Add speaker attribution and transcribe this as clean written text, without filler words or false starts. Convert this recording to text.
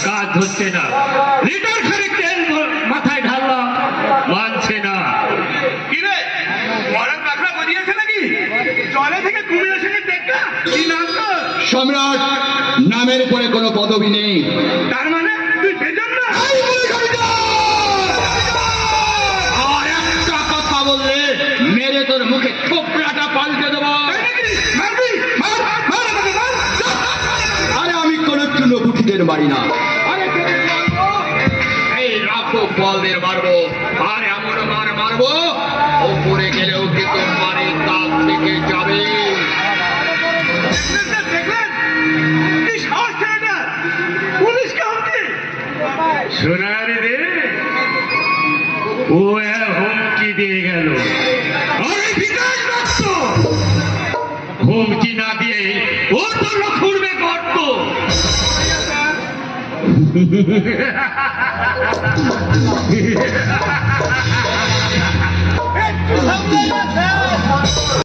Speaker 1: কাজ হচ্ছে না। লিটার খানিক তেল মাথায় ঢাললাম, মানছে না।
Speaker 2: কি রে, বড় পাখা বদিয়েছে নাকি? জলে থেকে কুমিরের সঙ্গে দেখা কি নাম তো?
Speaker 3: সম্রাট নামের উপরে কোনো পদবি নেই।
Speaker 2: তার মানে তুই সেজন না?
Speaker 3: আর একটা কথা বললে মেরে তোর মুখে থোপড়াটা পাল্টে দেবো।
Speaker 2: মারবি? মার, মার আমাকে, মার।
Speaker 3: আরে আমি কোন চুনোপুটিদের মারি না। আরে এই রাখো বলদের মারবো, আর এমন মার মারবো ওপরে গেলেও কিন্তু মারে কাছ থেকে যাবে।
Speaker 2: দেখলেন কি সাহস ছেলেটা? পুলিশকে হুমকি।
Speaker 1: সোনারি রে, ও হুমকি দিয়ে গেল। আরে বিকাশ দত্ত হুমকি না দিয়ে ও তো খুঁড়বে গর্ত।